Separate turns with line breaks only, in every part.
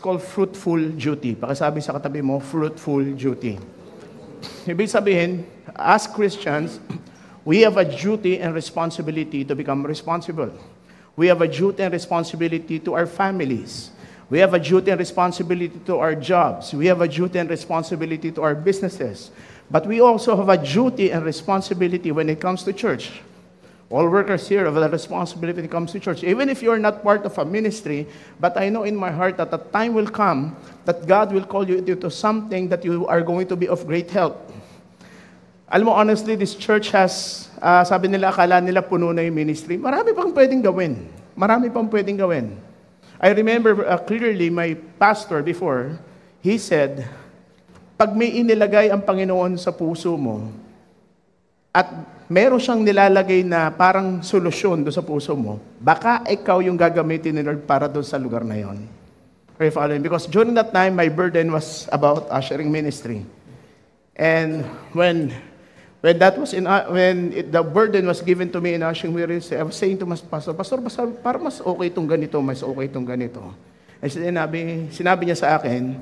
called fruitful duty. Pakisabi sa katabi mo, fruitful duty. Ibig sabihin, as Christians, we have a duty and responsibility to become responsible. We have a duty and responsibility to our families. We have a duty and responsibility to our jobs. We have a duty and responsibility to our businesses. But we also have a duty and responsibility when it comes to church. All workers here have a responsibility when it comes to church. Even if you're not part of a ministry, but I know in my heart that a time will come that God will call you into something that you are going to be of great help. Alam mo, honestly, this church has, sabi nila, akala nila puno na yung ministry. Marami pang pwedeng gawin. Marami pang pwedeng gawin. I remember clearly my pastor before, he said, pag may inilagay ang Panginoon sa puso mo, at meron siyang nilalagay na parang solusyon doon sa puso mo, baka ikaw yung gagamitin ni Lord para doon sa lugar na yon. Are you following? Because during that time, my burden was about ushering ministry. And when the burden was given to me in ushering ministry, I was saying to my pastor, para mas okay itong ganito, mas okay itong ganito. And sinabi niya sa akin,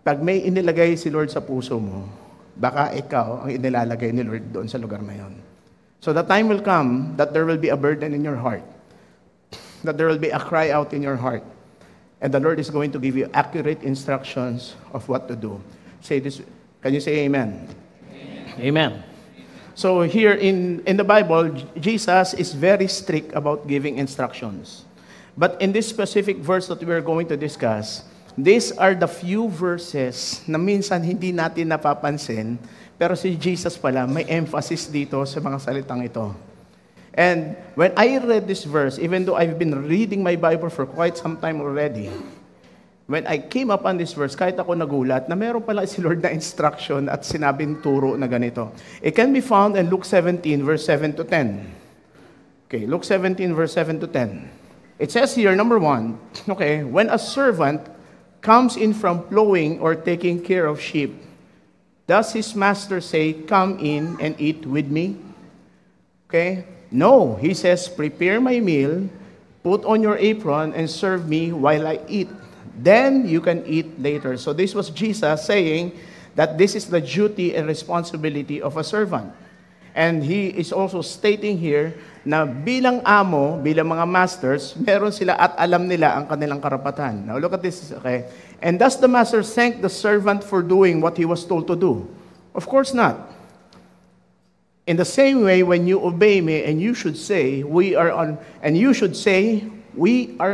pag may inilagay si Lord sa puso mo, baka ikaw ang inilalagay ni Lord doon sa lugar na yon. So the time will come that there will be a burden in your heart, that there will be a cry out in your heart, and the Lord is going to give you accurate instructions of what to do. Say this. Can you say amen? Amen. Amen. So here in the Bible, Jesus is very strict about giving instructions. But in this specific verse that we are going to discuss, these are the few verses na minsan hindi natin napapansin, pero si Jesus pala may emphasis dito sa mga salitang ito. And when I read this verse, even though I've been reading my Bible for quite some time already, when I came upon this verse, kahit ako nagulat, na meron pala si Lord na instruction at sinabing turo na ganito. It can be found in Luke 17, verse 7 to 10. Okay, Luke 17, verse 7 to 10. It says here, number 1, okay, when a servant comes in from plowing or taking care of sheep, does his master say, come in and eat with me? Okay? No, he says, prepare my meal, put on your apron, and serve me while I eat. Then you can eat later. So this was Jesus saying that this is the duty and responsibility of a servant. And he is also stating here na bilang amo, bilang mga masters, meron sila at alam nila ang kanilang karapatan. Now look at this, okay? And does the master thank the servant for doing what he was told to do? Of course not. In the same way, when you obey me, and you should say, we are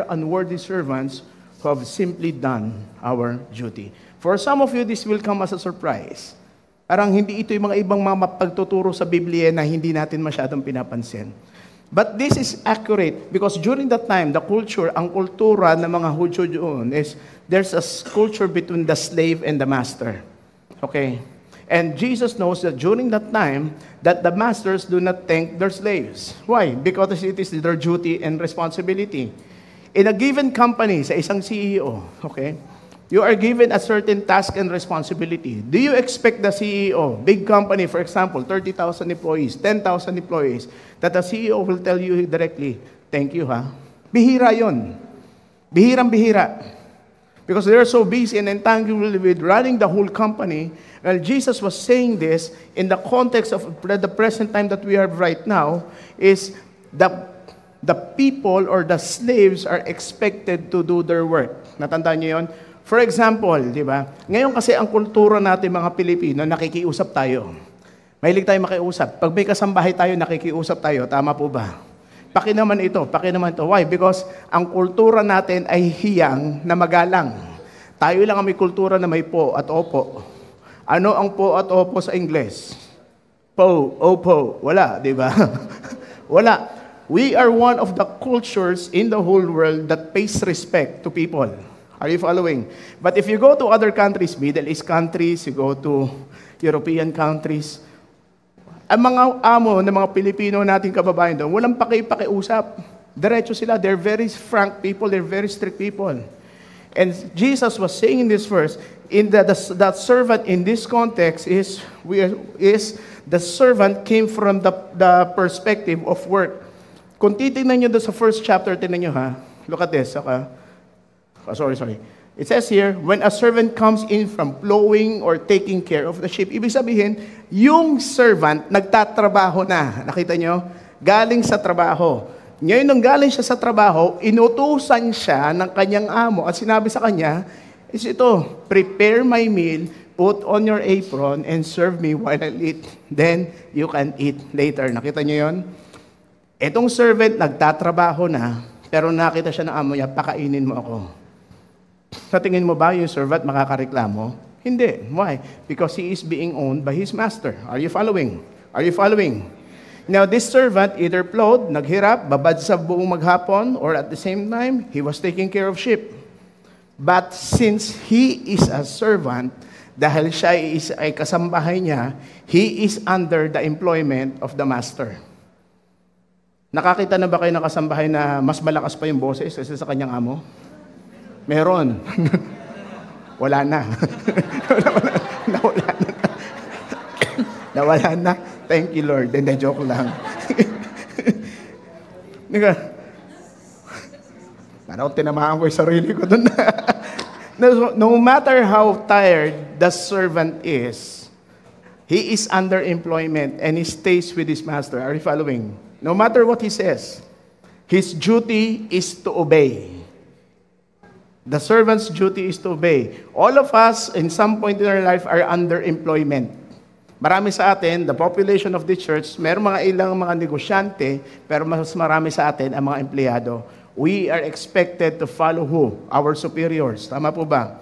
unworthy servants who have simply done our duty. For some of you, this will come as a surprise. Parang hindi ito yung mga ibang mga pagtuturo sa Biblia na hindi natin masyadong pinapansin. But this is accurate because during that time, the culture, ang kultura ng mga Hudyo doon is there's a culture between the slave and the master. Okay? And Jesus knows that during that time, that the masters do not thank their slaves. Why? Because it is their duty and responsibility. In a given company, sa isang CEO, okay, you are given a certain task and responsibility. Do you expect the CEO, big company, for example, 30,000 employees, 10,000 employees, that the CEO will tell you directly, thank you, ha? Bihira yon. Bihirang-bihira. Because they're so busy and entangled with running the whole company. Well, Jesus was saying this in the context of the present time that we have right now, is the people or the slaves are expected to do their work. Natandaan niyo yon? For example, di ba? Ngayon kasi ang kultura natin mga Pilipino, nakikiusap tayo. Mahilig tayo makiusap. Pag may kasambahay tayo, nakikiusap tayo. Tama po ba? Paki naman ito. Why? Because ang kultura natin ay hiyang na magalang. Tayo lang ang may kultura na may po at opo. Ano ang po at opo sa Ingles? Po, opo. Wala, di ba? Wala. We are one of the cultures in the whole world that pays respect to people. Are you following? But if you go to other countries, Middle East countries, you go to European countries, ang mga amo ng mga Pilipino nating kababayan doon, walang pakiusap. Diretso sila. They're very frank people. They're very strict people. And Jesus was saying in this verse, that servant in this context is the servant came from the perspective of work. Kung titignan nyo doon sa first chapter, tignan nyo ha. Look at this. Okay. Sorry. It says here, when a servant comes in from plowing or taking care of the sheep, ibig sabihin, yung servant nagtatrabaho na. Nakita nyo? Galing sa trabaho. Ngayon, nung galing siya sa trabaho, inutusan siya ng kanyang amo at sinabi sa kanya, is ito, prepare my meal, put on your apron, and serve me while I eat. Then, you can eat later. Nakita nyo yun? Itong servant, nagtatrabaho na, pero nakita siya ng amo niya, pakainin mo ako. Sa tingin mo ba yung servant makakareklamo? Hindi. Why? Because he is being owned by his master. Are you following? Are you following? Now, this servant either plowed, naghirap, babad sa buong maghapon, or at the same time, he was taking care of sheep. But since he is a servant, dahil siya ay kasambahay niya, he is under the employment of the master. Nakakita na ba kayo ng kasambahay na mas malakas pa yung boses kaysa sa kanyang amo? Meron. Wala na. Nawala na. Thank you, Lord. Hindi, joke lang. Parang tinamaan ko yung sarili ko doon. No matter how tired the servant is, he is under employment and he stays with his master. Are you following? No matter what he says, his duty is to obey. The servant's duty is to obey. All of us, in some point in our life, are under employment. Marami sa atin, the population of the church, meron mga ilang mga negosyante, pero mas marami sa atin ang mga empleyado. We are expected to follow who? Our superiors. Tama po ba?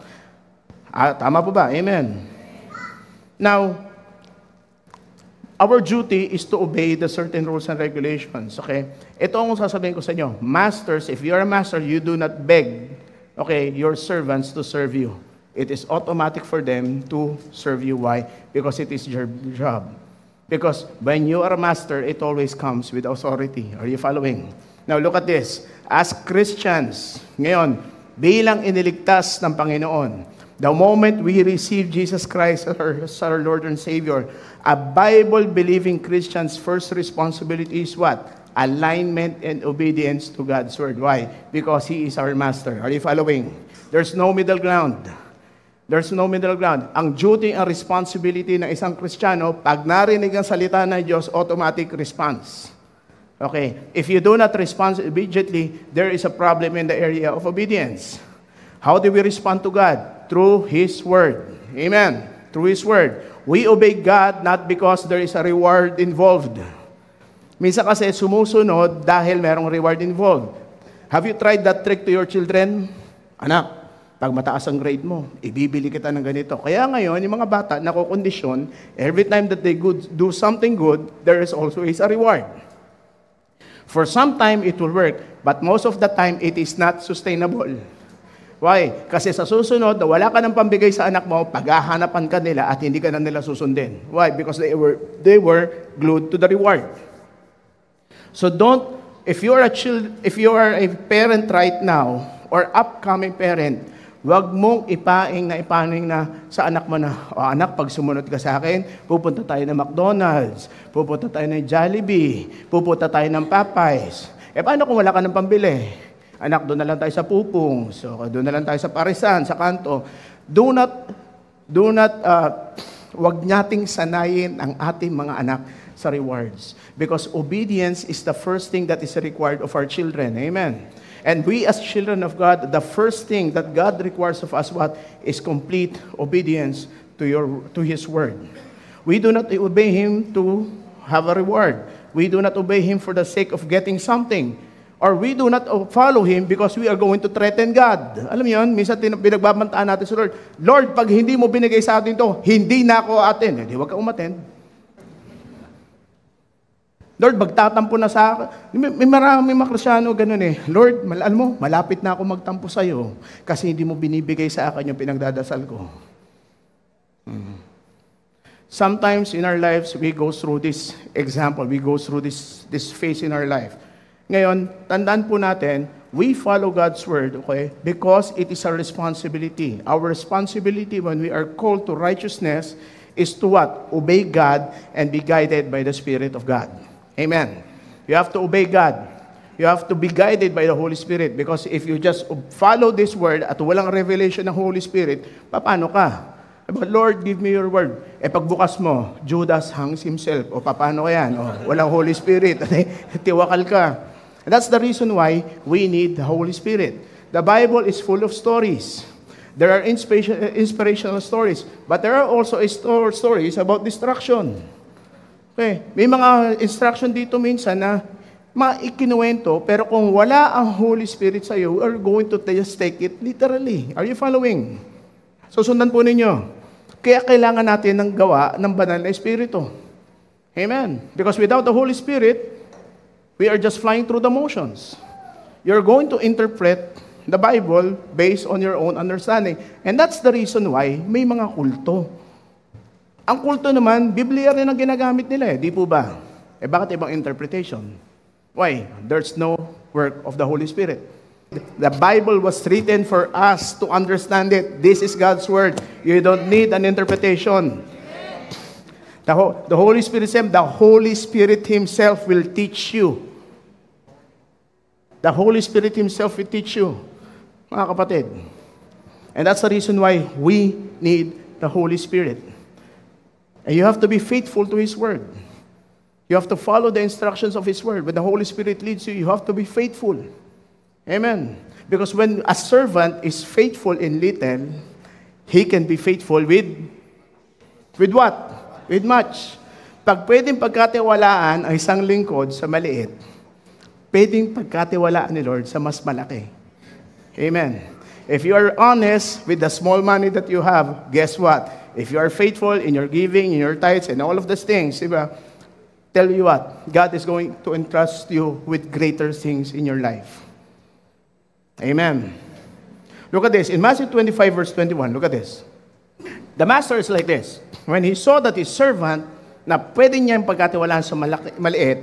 Tama po ba? Amen. Now, our duty is to obey the certain rules and regulations. Okay? Ito ang sasabihin ko sa inyo. Masters, if you are a master, you do not beg, okay, your servants to serve you. It is automatic for them to serve you. Why? Because it is your job. Because when you are a master, it always comes with authority. Are you following? Now look at this. As Christians, ngayon, bilang iniligtas ng Panginoon, the moment we receive Jesus Christ as our Lord and Savior, a Bible-believing Christian's first responsibility is what? Alignment and obedience to God's Word. Why? Because He is our Master. Are you following? There's no middle ground. There's no middle ground. Ang duty and responsibility ng isang Kristiyano, pag narinig ang salita ng Diyos, automatic response. Okay, if you do not respond immediately, there is a problem in the area of obedience. How do we respond to God? Through His Word. Amen. Through His Word. We obey God not because there is a reward involved. Minsan kasi sumusunod dahil merong reward involved. Have you tried that trick to your children? Anak, pag mataas ang grade mo, ibibili kita ng ganito. Kaya ngayon, yung mga bata, nakokondisyon, every time that they do something good, there is also a reward. For some time, it will work, but most of the time, it is not sustainable. Why? Kasi sa susunod, wala ka ng pambigay sa anak mo, paghahanapan ka nila at hindi ka na nila susundin. Why? Because they were glued to the reward. So if you are a parent right now, or upcoming parent, wag mong ipaing na sa anak mo na, anak, pag sumunod ka sa akin, pupunta tayo ng McDonald's, pupunta tayo ng Jollibee, pupunta tayo ng Popeyes. Paano kung wala ka ng pambili? Anak, doon na lang tayo sa Pupong, so doon na lang tayo sa Parisan, sa Kanto. Wag nating sanayin ang ating mga anak sa rewards. Because obedience is the first thing that is required of our children. Amen. And we as children of God, the first thing that God requires of us is complete obedience to His Word. We do not obey Him to have a reward. We do not obey Him for the sake of getting something. Or we do not follow Him because we are going to threaten God. Alam niyo yun, minsan pinagbabantaan natin sa Lord, Lord, pag hindi mo binigay sa atin to, hindi na ako attend. Hindi, huwag ka umattend. Lord, magtatampo na sa akin. May maraming mga Kristyano ganun eh. Lord, alam mo, malapit na ako magtampo sa iyo kasi hindi mo binibigay sa akin yung pinagdadasal ko. Sometimes in our lives, we go through this example. We go through this phase in our life. Ngayon, tandaan po natin, we follow God's Word, okay? Because it is our responsibility. Our responsibility when we are called to righteousness is to what? Obey God and be guided by the Spirit of God. Amen. You have to obey God. You have to be guided by the Holy Spirit because if you just follow this word at walang revelation ng Holy Spirit, paano ka? But Lord, give me your word. Pagbukas mo, Judas hangs himself. O paano yan? Walang Holy Spirit. Tiwakal ka. And that's the reason why we need the Holy Spirit. The Bible is full of stories. There are inspirational stories, but there are also stories about destruction. Okay, may mga instruction dito minsan na maikinuwento, pero kung wala ang Holy Spirit sa iyo, you are going to just take it literally. Are you following? Susundan po ninyo. Kaya kailangan natin ng gawa ng banal na Espiritu. Amen. Because without the Holy Spirit, we are just flying through the motions. You're going to interpret the Bible based on your own understanding. And that's the reason why may mga kulto. Ang kulto naman, Biblia rin ang ginagamit nila di po ba? Bakit ibang interpretation? Why? There's no work of the Holy Spirit. The Bible was written for us to understand it. This is God's Word. You don't need an interpretation. The Holy Spirit Himself will teach you. The Holy Spirit Himself will teach you. Mga kapatid. And that's the reason why we need the Holy Spirit. And you have to be faithful to His Word. You have to follow the instructions of His Word. When the Holy Spirit leads you, you have to be faithful. Amen. Because when a servant is faithful in little, he can be faithful with what? With much. Pag pwedeng pagkatiwalaan ang isang lingkod sa maliit, pwedeng pagkatiwalaan ni Lord sa mas malaki. Amen. If you are honest with the small money that you have, guess what? If you are faithful in your giving, in your tithes, and all of those things, diba? Tell you what, God is going to entrust you with greater things in your life. Amen. Look at this. In Matthew 25, verse 21, look at this. The master is like this. When he saw that his servant, na pwede niya yung pagkatiwalaan sa maliit,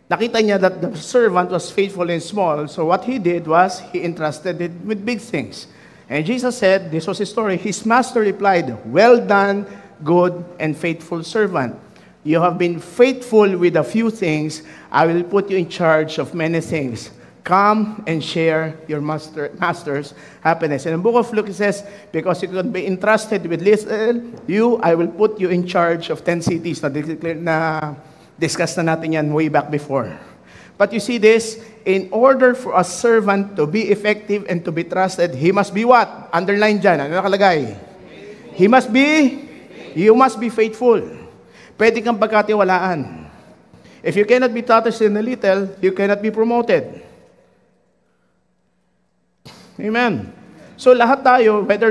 nakita niya that the servant was faithful in small, so what he did was, he entrusted it with big things. And Jesus said, this was his story, his master replied, "Well done, good and faithful servant. You have been faithful with a few things, I will put you in charge of many things. Come and share your master's happiness." In the book of Luke it says, because you could be entrusted with little, I will put you in charge of 10 cities. Na discuss na natin yan way back before. But you see this, in order for a servant to be effective and to be trusted, he must be what? Underline dyan. Ano nakalagay? You must be faithful. Pwede kang pagkatiwalaan. If you cannot be trusted in a little, you cannot be promoted. Amen. So lahat tayo, whether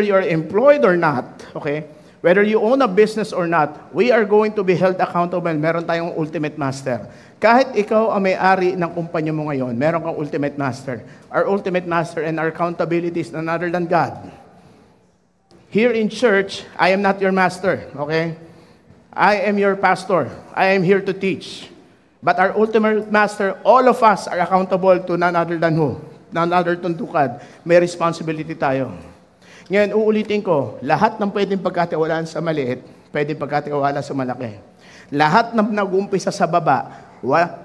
you're employed or not, okay, whether you own a business or not, we are going to be held accountable. Meron tayong ultimate master. Kahit ikaw ang may-ari ng kumpanya mo ngayon, meron kang ultimate master. Our ultimate master and our accountability is none other than God. Here in church, I am not your master, okay? I am your pastor. I am here to teach. But our ultimate master, all of us are accountable to none other than who? None other than to God. May responsibility tayo. Ngayon, uulitin ko, lahat ng pwedeng pagkatiwalaan sa maliit, pwedeng pagkatiwala sa malaki. Lahat ng nag-uumpisa sa baba,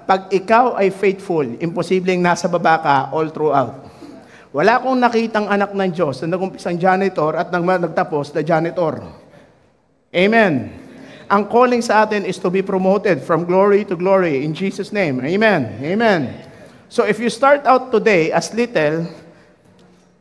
pag ikaw ay faithful, imposibleng nasa baba ka all throughout. Wala akong nakitang anak ng Diyos na nag-umpisang janitor at nagtapos na janitor. Amen. Ang calling sa atin is to be promoted from glory to glory in Jesus' name. Amen. Amen. So if you start out today as little,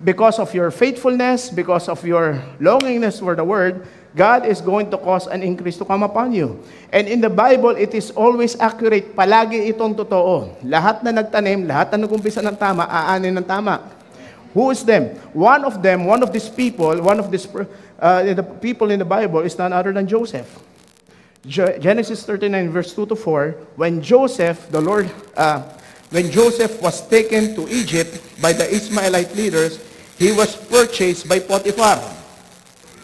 because of your faithfulness, because of your longingness for the Word, God is going to cause an increase to come upon you. And in the Bible, it is always accurate. Palagi itong totoo. Lahat na nagtanim, lahat na nag-umpisa ng tama, aanin ng tama. Who is them? One of these people, the people in the Bible is none other than Joseph. Genesis 39, verse 2 to 4, when Joseph was taken to Egypt by the Ishmaelite leaders, he was purchased by Potiphar.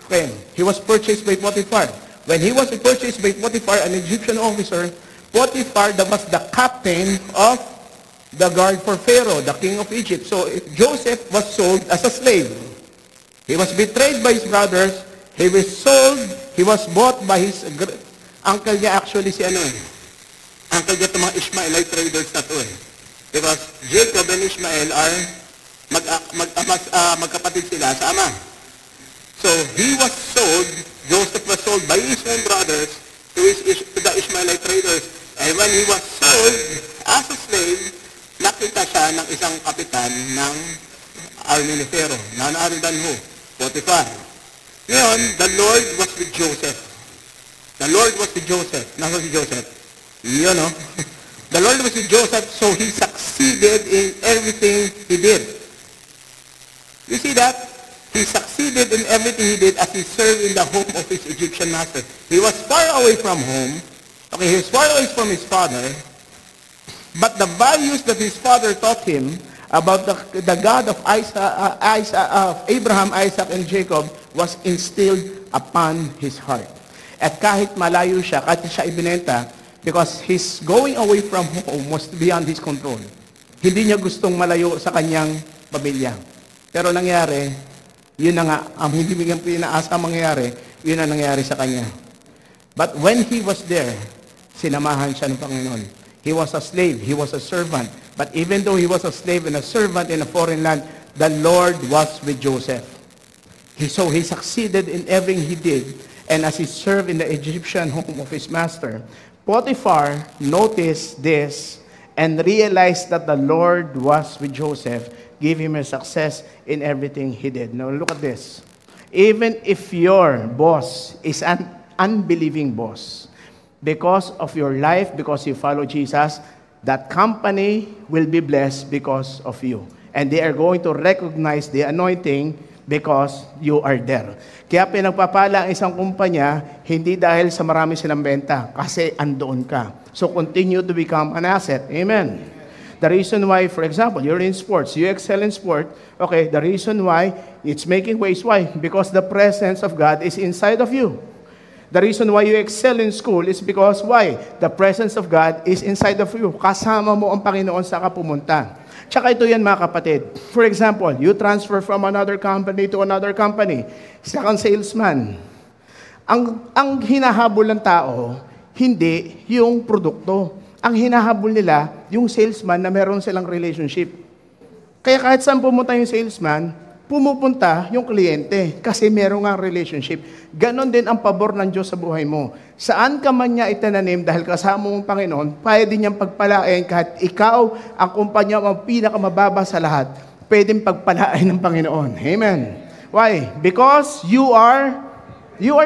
Okay, he was purchased by Potiphar. When he was purchased by Potiphar, an Egyptian officer, Potiphar was the captain of the guard for Pharaoh, the king of Egypt. So Joseph was sold as a slave. He was betrayed by his brothers. He was sold. He was bought by his uncle niya, actually si uncle niya itong mga Ishmaelite traders na to .
Because Jacob and Ishmael are magkapatid sila sa ama. So he was sold, Joseph was sold by his own brothers to the Ishmaelite traders. And when he was sold as a slave, nakita siya ng isang kapitan ng army ni Pharaoh. None other than who? Potiphar. Ngayon, the Lord was with Joseph. The Lord was with Joseph. Nasa si Joseph? Yun, no? The Lord was with Joseph, so he succeeded in everything he did. You see that? He succeeded in everything he did as he served in the home of his Egyptian master. He was far away from home. Okay, he was far away from his father. But the values that his father taught him about the God of Abraham, Isaac, and Jacob was instilled upon his heart. At kahit malayo siya, kahit siya ibinenta, because his going away from home was beyond his control. Hindi niya gustong malayo sa kanyang pamilya. Pero nangyari, yun na nga, ang hindi bigyan pinaasa mangyayari, yun na nangyari sa kanya. But when he was there, sinamahan siya ng Panginoon. He was a slave, he was a servant. But even though he was a slave and a servant in a foreign land, the Lord was with Joseph. So he succeeded in everything he did. And as he served in the Egyptian home of his master, Potiphar noticed this and realized that the Lord was with Joseph, gave him a success in everything he did. Now look at this. Even if your boss is an unbelieving boss, because of your life, because you follow Jesus, that company will be blessed because of you. And they are going to recognize the anointing because you are there. Kaya pinagpapala ang isang kumpanya, hindi dahil sa marami silang benta, kasi andoon ka. So continue to become an asset. Amen. The reason why, for example, you're in sports, you excel in sport, okay, the reason why it's making waves, why? Because the presence of God is inside of you. The reason why you excel in school is because, why? The presence of God is inside of you. Kasama mo ang Panginoon sa kapumunta. Tsaka ito yan mga kapatid. For example, you transfer from another company to another company. Isa kang salesman. Ang hinahabol ng tao, hindi yung produkto. Ang hinahabol nila, yung salesman na meron silang relationship. Kaya kahit saan pumunta yung salesman, pumupunta yung kliyente kasi meron nga relationship. Ganon din ang pabor ng Diyos sa buhay mo. Saan ka man niya itananim dahil kasama mong Panginoon, pwede niyang pagpalain kahit ikaw ang kumpanya ang pinakamababa sa lahat, pwedeng pagpalain ng Panginoon. Amen. Why? Because you are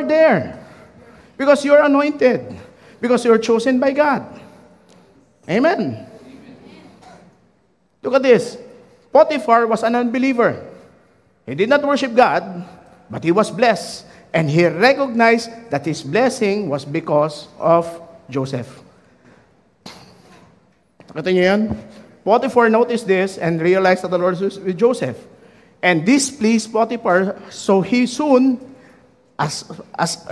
there. Because you are anointed. Because you are chosen by God. Amen. Look at this. Potiphar was an unbeliever. He did not worship God, but he was blessed. And he recognized that his blessing was because of Joseph. Nakita niyo yan? Potiphar noticed this and realized that the Lord was with Joseph. And this pleased Potiphar, so he soon, as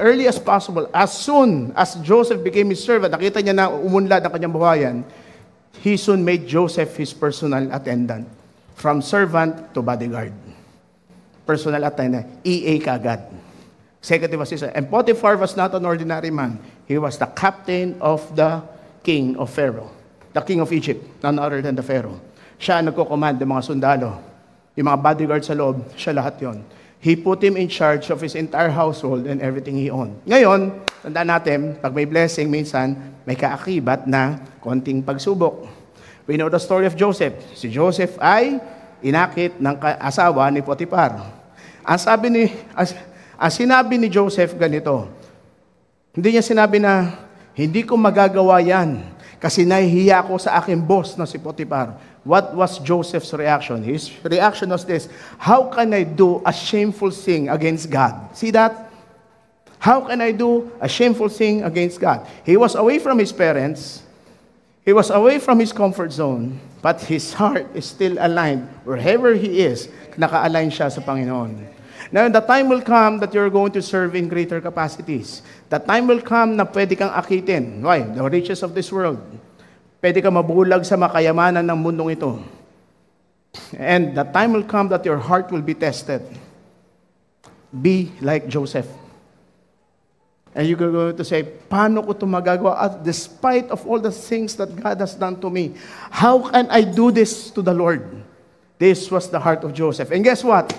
early as possible, as soon as Joseph became his servant, nakita niya na umunlad ang kanyang buhayan, he soon made Joseph his personal attendant. From servant to bodyguard. Personal attendant, EA kagad. Executive assistant. And Potiphar was not an ordinary man. He was the captain of the king of Pharaoh. The king of Egypt, none other than the Pharaoh. Siya ang nagko-command ng mga sundalo. Yung mga bodyguard sa loob, siya lahat yon. He put him in charge of his entire household and everything he owned. Ngayon, tandaan natin, pag may blessing, minsan may kaakibat na konting pagsubok. We know the story of Joseph. Si Joseph ay inakit ng asawa ni Potiphar. Ang sinabi ni Joseph ganito, hindi niya sinabi na, hindi ko magagawa yan kasi nahihiya ako sa aking boss na si Potiphar. What was Joseph's reaction? His reaction was this, how can I do a shameful thing against God? See that? How can I do a shameful thing against God? He was away from his parents. He was away from his comfort zone, but his heart is still aligned. Wherever he is, naka-align siya sa Panginoon. Now, the time will come that you're going to serve in greater capacities. The time will come na pwede kang akitin. Why? The riches of this world. Pwede kang mabulag sa makayamanan ng mundong ito. And the time will come that your heart will be tested. Be like Joseph.
And you're going to say, paano ko ito magagawa? Despite of all the things that God has done to me, how can I do this to the Lord? This was the heart of Joseph. And guess what?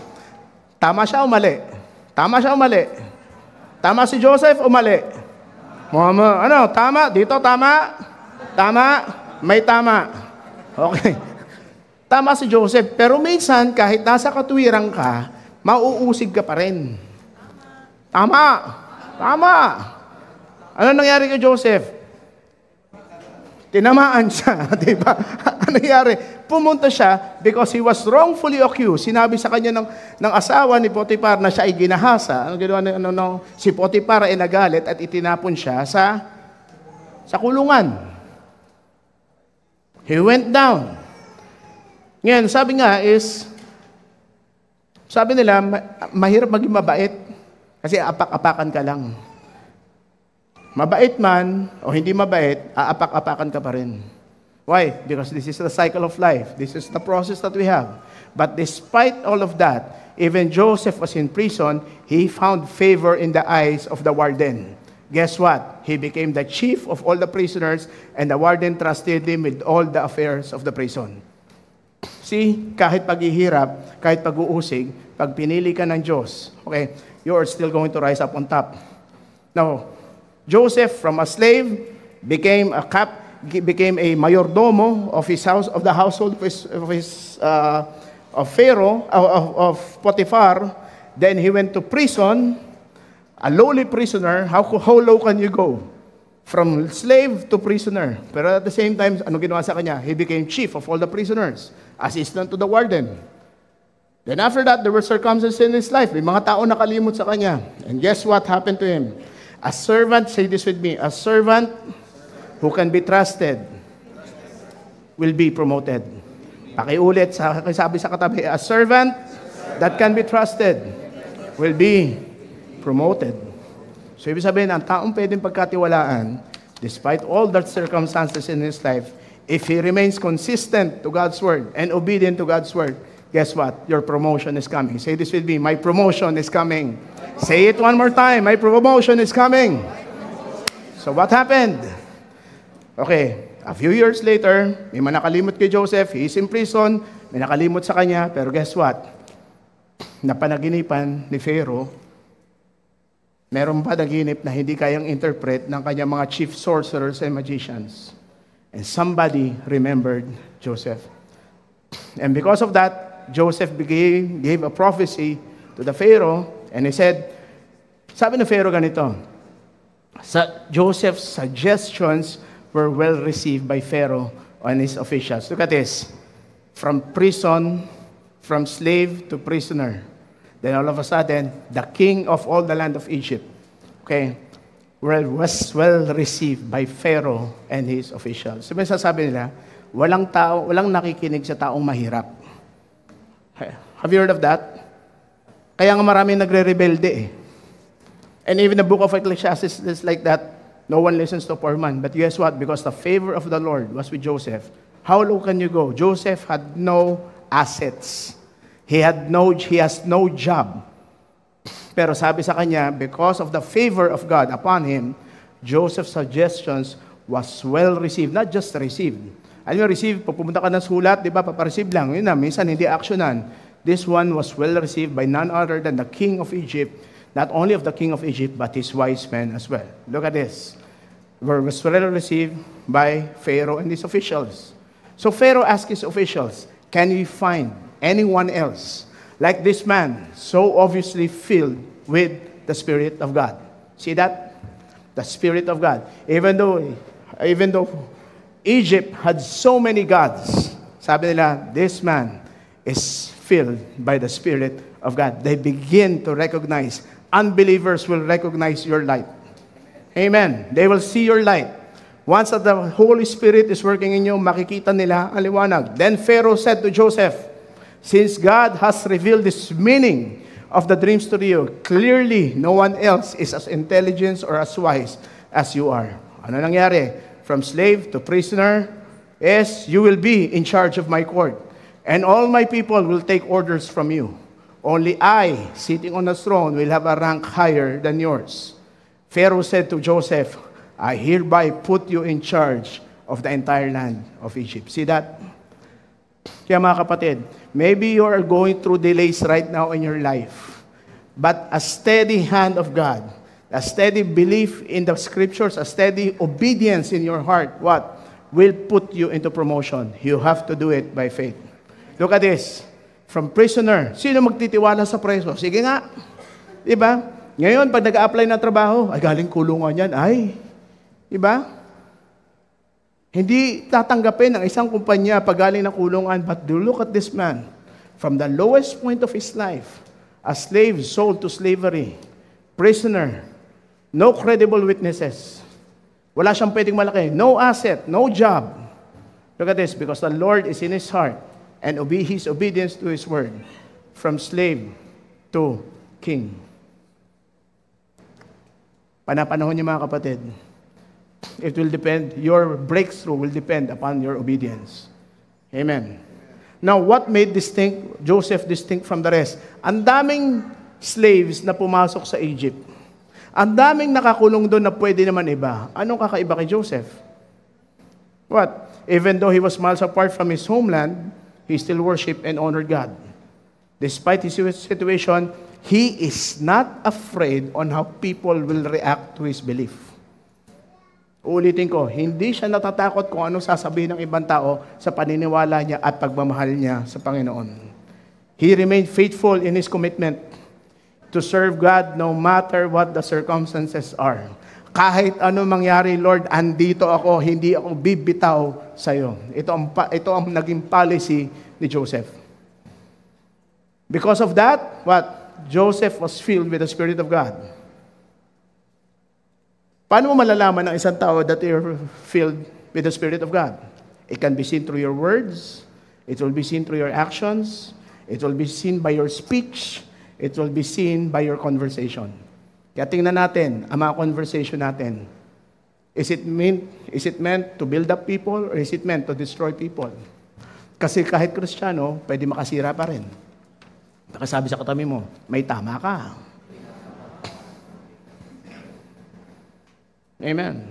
Tama siya o mali? Tama siya o mali? Tama si Joseph o mali? Mama, ano? Tama? Dito tama? Tama? May tama. Okay. Tama si Joseph. Pero minsan, kahit nasa katuwiran ka, mauusig ka pa rin. Tama. Tama. Ano nangyari kay Joseph? Tinamaan siya, di ba? Ano nangyari? Pumunta siya because he was wrongfully accused. Sinabi sa kanya ng asawa ni Potiphar na siya ay ginahasa. Ano ginawa si Potiphar ay nagalit at itinapon siya sa kulungan. He went down. Ngayon, sabi nila, mahirap maging mabait kasi apak-apakan ka lang. Mabait man o hindi mabait, aapak-apakan ka pa rin. Why? Because this is the cycle of life. This is the process that we have. But despite all of that, even Joseph was in prison, he found favor in the eyes of the warden. Guess what? He became the chief of all the prisoners and the warden trusted him with all the affairs of the prison. See, kahit paghihirap, kahit pag-uusig, pag pinili ka ng Diyos, okay, you are still going to rise up on top. Now, Joseph, from a slave, became a mayordomo of his house, of the household of Pharaoh, of Potiphar. Then he went to prison, a lowly prisoner. How low can you go? From slave to prisoner. Pero at the same time, ano ginawa sa kanya? He became chief of all the prisoners, assistant to the warden. Then after that, there were circumstances in his life. May mga tao nakalimot sa kanya. And guess what happened to him? A servant, say this with me, a servant who can be trusted will be promoted. Pakiulit, sabi sa katabi, a servant that can be trusted will be promoted. So ibig sabihin, ang taong pwedeng pagkatiwalaan, despite all the circumstances in his life, if he remains consistent to God's word and obedient to God's word, guess what? Your promotion is coming. Say this with me, my promotion is coming. Say it one more time, my promotion is coming. So what happened? Okay, a few years later, may nakalimot kay Joseph, he is in prison, may nakalimot sa kanya, pero guess what? Napanaginipan ni Pharaoh, meron pa naginip na hindi kayang interpret ng kanyang mga chief sorcerers and magicians. And somebody remembered Joseph. And because of that, Joseph gave a prophecy to the Pharaoh, and he said, sabi ng Pharaoh ganito, Joseph's suggestions were well received by Pharaoh and his officials. Look at this. From prison, from slave to prisoner. Then all of a sudden, the king of all the land of Egypt, okay, was well received by Pharaoh and his officials. So may sasabi nila, walang nakikinig sa taong mahirap. Have you heard of that? Kaya nga maraming nagre-rebelde eh. And even the book of Ecclesiastes is like that. No one listens to poor man. But guess what? Because the favor of the Lord was with Joseph. How low can you go? Joseph had no assets. He has no job. Pero sabi sa kanya, because of the favor of God upon him, Joseph's suggestions was well received. Not just received. Alam mo, receive, pupunta ka ng sulat, di ba? Papareceive lang. Yun na, minsan hindi actionan. This one was well received by none other than the king of Egypt. Not only of the king of Egypt, but his wise men as well. Look at this. Was well received by Pharaoh and his officials. So Pharaoh asked his officials, can we find anyone else like this man, so obviously filled with the Spirit of God? See that? The Spirit of God. Even though Egypt had so many gods, sabi nila, this man is filled by the Spirit of God. They begin to recognize. Unbelievers will recognize your light. Amen. They will see your light. Once that the Holy Spirit is working in you, makikita nila ang liwanag. Then Pharaoh said to Joseph, since God has revealed this meaning of the dreams to you, clearly no one else is as intelligent or as wise as you are. Ano nangyari? From slave to prisoner, yes, you will be in charge of my court. And all my people will take orders from you. Only I, sitting on the throne, will have a rank higher than yours. Pharaoh said to Joseph, I hereby put you in charge of the entire land of Egypt. See that? Kaya mga kapatid, maybe you are going through delays right now in your life. But a steady hand of God, a steady belief in the scriptures, a steady obedience in your heart, what? Will put you into promotion. You have to do it by faith. Look at this. From prisoner, sino magtitiwala sa preso? Sige nga. Diba? Ngayon, pag nag-a-apply ng trabaho, ay galing kulungan yan. Ay, diba? Hindi tatanggapin ng isang kumpanya pag galing ng kulungan. But do look at this man. From the lowest point of his life, a slave sold to slavery, prisoner, no credible witnesses. Wala siyang pwedeng malaki. No asset, no job. Look at this, because the Lord is in his heart and his obedience to his word. From slave to king. Panapanahon niyo mga kapatid. It will depend, your breakthrough will depend upon your obedience. Amen. Now, what made Joseph distinct from the rest? Ang daming slaves na pumasok sa Egypt. Ang daming nakakulong doon na pwede naman iba. Anong kakaiba kay Joseph? What? Even though he was miles apart from his homeland, he still worshiped and honored God. Despite his situation, he is not afraid on how people will react to his belief. Uulitin ko, hindi siya natatakot kung ano sasabihin ng ibang tao sa paniniwala niya at pagmamahal niya sa Panginoon. He remained faithful in his commitment to serve God no matter what the circumstances are. Kahit ano mangyari, Lord, andito ako, hindi ako bibitaw sa iyo. Ito ang naging policy ni Joseph. Because of that, what? Joseph was filled with the Spirit of God. Paano mo malalaman ng isang tao that you're filled with the Spirit of God? It can be seen through your words. It will be seen through your actions. It will be seen by your speech. It will be seen by your conversation. Kaya tingnan natin ang mga conversation natin. Is it meant to build up people or is it meant to destroy people? Kasi kahit Kristiyano, pwede makasira pa rin. Baka sabi sa katabi mo, may tama ka. Amen.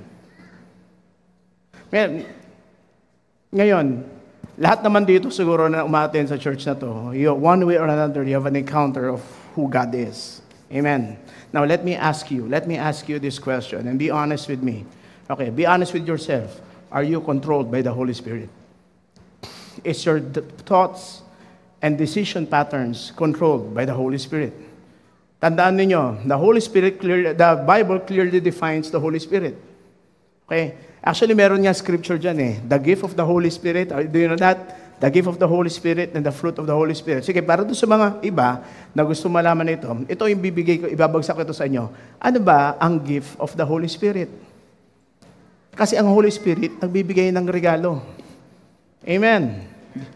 Ngayon, lahat naman dito siguro na umaten sa church na to, one way or another, you have an encounter of who God is. Amen. Now, let me ask you this question and be honest with me. Okay, be honest with yourself. Are you controlled by the Holy Spirit? Is your thoughts and decision patterns controlled by the Holy Spirit? Tandaan ninyo, the Bible clearly defines the Holy Spirit. Okay? Actually, meron nga scripture dyan eh. The gift of the Holy Spirit, do you know that? The gift of the Holy Spirit and the fruit of the Holy Spirit. Sige, para doon sa mga iba na gusto malaman ito yung ibabagsak ito sa inyo. Ano ba ang gift of the Holy Spirit? Kasi ang Holy Spirit, nagbibigay ng regalo. Amen.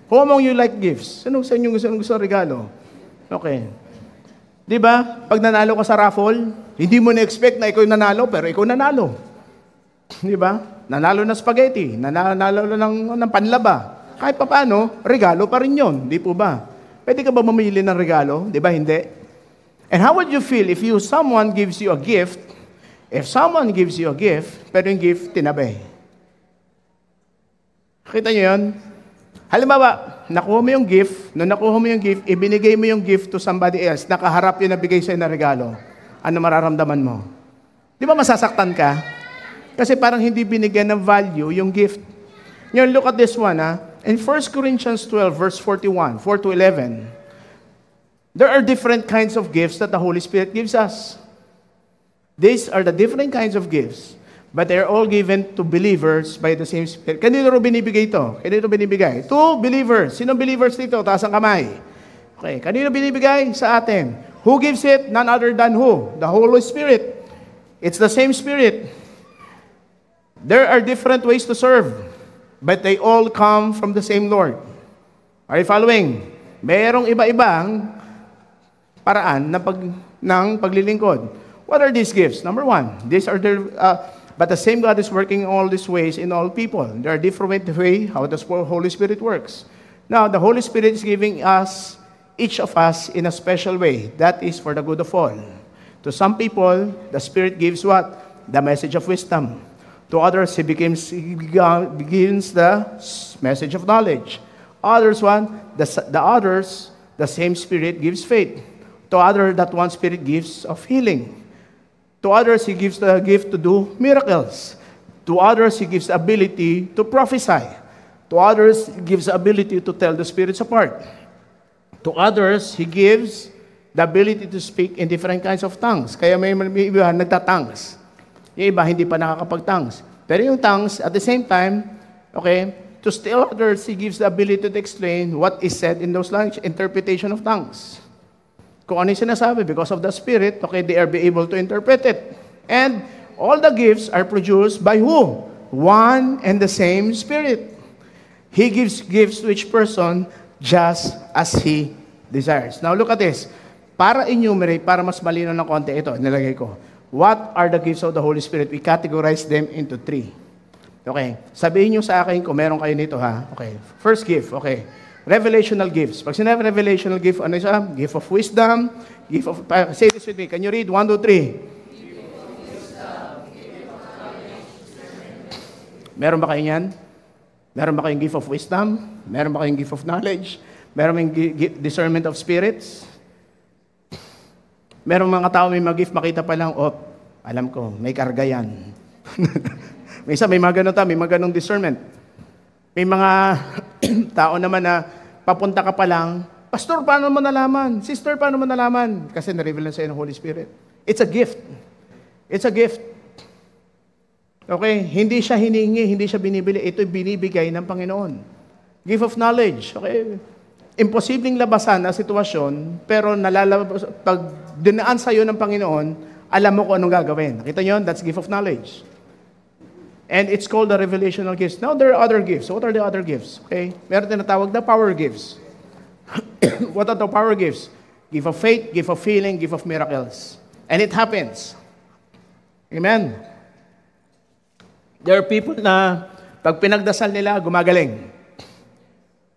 Who among you like gifts? Sino sa inyo gusto ng regalo? Okay. Di ba? Pag nanalo ka sa raffle, hindi mo na-expect na ikaw yung nanalo, pero ikaw nanalo. Di ba? Nanalo ng spaghetti, nanalo ng panlaba. Kahit pa paano, regalo pa rin yun. Di po ba? Pwede ka ba mamili ng regalo? Di ba? Hindi. And how would you feel if someone gives you a gift, pero yung gift, tinabi? Kita niyo yun? Halimbawa, nakuha mo yung gift, ibinigay mo yung gift to somebody else, nakaharap yung nabigay sa'yo na regalo. Ano mararamdaman mo? Di ba masasaktan ka? Kasi parang hindi binigyan ng value yung gift. Ngayon, look at this one, In 1 Corinthians 12, verse 41, 4-11, there are different kinds of gifts that the Holy Spirit gives us. These are the different kinds of gifts, but they're all given to believers by the same Spirit. Kanino ro binibigay ito? Kanino binibigay? To believers. Sino believers dito? Taas ang kamay. Okay, kanino binibigay? Sa atin. Who gives it? None other than who? The Holy Spirit. It's the same Spirit. There are different ways to serve, but they all come from the same Lord. Are you following? Merong iba-ibang paraan ng paglilingkod. What are these gifts? Number one, but the same God is working all these ways in all people. There are different ways how the Holy Spirit works. Now, the Holy Spirit is giving us, each of us, in a special way. That is for the good of all. To some people, the Spirit gives what? The message of wisdom. To others, he begins the message of knowledge. Others, the same Spirit gives faith. To others, that one Spirit gives of healing. To others, he gives the gift to do miracles. To others, he gives the ability to prophesy. To others, he gives the ability to tell the spirits apart. To others, he gives the ability to speak in different kinds of tongues. Kaya may iba nagtatangs. Yung iba hindi pa nakakapagtangs. Pero yung tongues, at the same time, okay, to still others, he gives the ability to explain what is said in those languages, interpretation of tongues. Kung ano yung sinasabi, because of the Spirit, okay, they are be able to interpret it. And all the gifts are produced by who? One and the same Spirit. He gives gifts to each person just as he desires. Now look at this. Para enumerate, para mas malino ng konti, ito, nilagay ko. What are the gifts of the Holy Spirit? We categorize them into 3. Okay. Sabihin nyo sa akin kung meron kayo nito, ha? Okay. First gift, okay. Revelational gifts. Pag sinabi revelational gift, ano siya? Gift of wisdom, gift of, say this with me. Can you read? 1, 2, 3. Meron ba kayo yan? Meron ba kayong gift of wisdom? Meron ba kayong gift of knowledge? Meron ba kayong discernment of spirits? Meron mga tao may mag-gift, makita pa lang, oh, alam ko, may karga yan. Minsan may mga ganun may mga ganung discernment. May mga tao naman na papunta ka pa lang, Pastor, paano mo nalaman? Sister, paano mo nalaman? Kasi na-reveal na sa'yo ng Holy Spirit. It's a gift. It's a gift. Okay? Hindi siya hiningi, hindi siya binibili. Ito'y binibigay ng Panginoon. Gift of knowledge. Okay? Imposibleng labasan ang sitwasyon, pero pag dinaan sa'yo ng Panginoon, alam mo kung anong gagawin. Nakita nyo? That's gift of knowledge. And it's called the revelational gifts. Now, there are other gifts. What are the other gifts? Okay? Meron tinatawag na power gifts. What are the power gifts? Gift of faith, gift of healing, gift of miracles. And it happens. Amen? There are people na pag pinagdasal nila, gumagaling.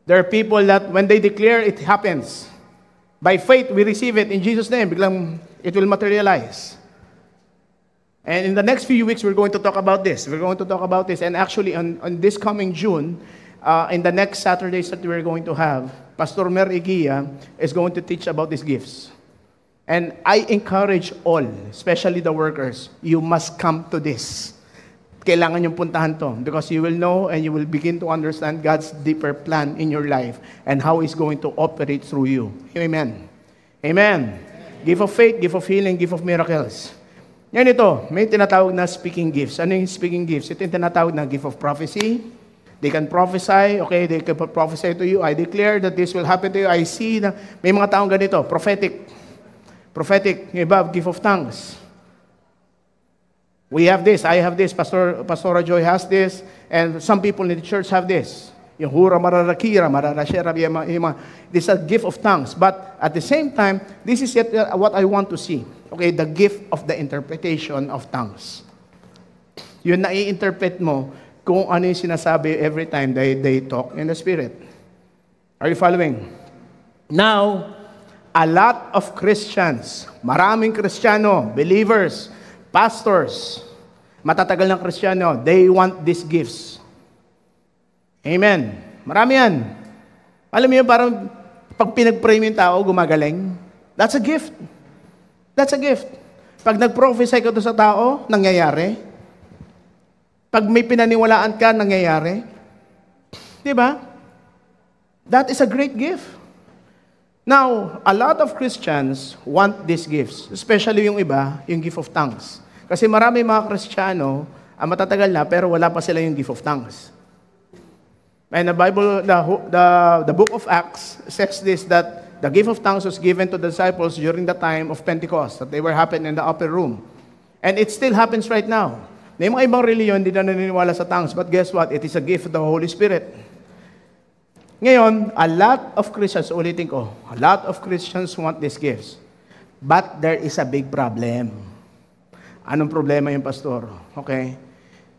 There are people that when they declare, it happens. By faith, we receive it in Jesus' name. Biglang it will materialize. And in the next few weeks, we're going to talk about this. We're going to talk about this. And actually, on this coming June, in the next Saturdays that we're going to have, Pastor Mer Eguia is going to teach about these gifts. And I encourage all, especially the workers, you must come to this. Kailangan yung puntahan to because you will know and you will begin to understand God's deeper plan in your life and how He's going to operate through you. Amen. Amen. Gift of faith, gift of healing, gift of miracles. Yan ito, may tinatawag na speaking gifts. Ano yung speaking gifts? Ito yung tinatawag na gift of prophecy. They can prophesy, okay, they can prophesy to you. I declare that this will happen to you. I see na may mga taong ganito, prophetic. Prophetic, yung iba, gift of tongues. We have this, I have this, Pastora Joy has this, and some people in the church have this. Yung hura mararakira, mararashera, this is a gift of tongues. But at the same time, this is yet what I want to see. Okay, the gift of the interpretation of tongues. Yun na i-interpret mo kung ano yung sinasabi every time they talk in the Spirit. Are you following? Now, a lot of Christians, maraming Kristiyano, believers, pastors, matatagal ng Kristiyano, they want these gifts. Amen. Marami yan. Alam mo yun, parang pag pinag-pray mo yung tao, gumagaling. That's a gift. That's a gift. Pag nag-prophesy ka to sa tao, nangyayari. Pag may pinaniwalaan ka, nangyayari. Di ba? That is a great gift. Now, a lot of Christians want these gifts, especially yung iba, yung gift of tongues. Kasi marami mga Kristiyano, matatagal na, pero wala pa sila yung gift of tongues. And the Bible, the book of Acts says this, that the gift of tongues was given to the disciples during the time of Pentecost, that they were happening in the upper room. And it still happens right now. May mga ibang reliyon, hindi na naniniwala sa tongues, but guess what? It is a gift of the Holy Spirit. Ngayon, a lot of Christians, ulitin ko, a lot of Christians want these gifts. But there is a big problem. Anong problema yung pastor? Okay?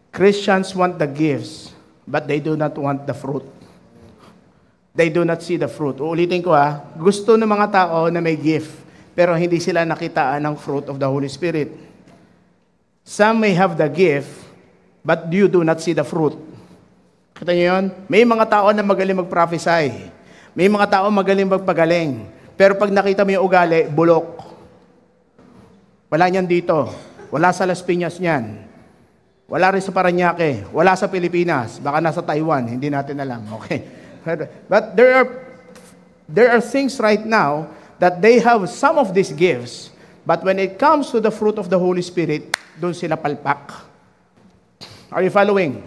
Christians want the gifts, but they do not want the fruit. They do not see the fruit. Uulitin ko gusto ng mga tao na may gift. pero hindi sila nakitaan ng fruit of the Holy Spirit. Some may have the gift, but you do not see the fruit. Kita niyo yun? May mga tao na magaling mag-prophesy. May mga tao magaling magpagaling. Pero pag nakita mo yung ugali, bulok. Wala niyan dito. Wala sa Las Piñas niyan. Wala rin sa Parañaque. Wala sa Pilipinas. Baka nasa Taiwan. Hindi natin alam. Okay. But there are things right now that they have some of these gifts, but when it comes to the fruit of the Holy Spirit, doon sila palpak. Are you following?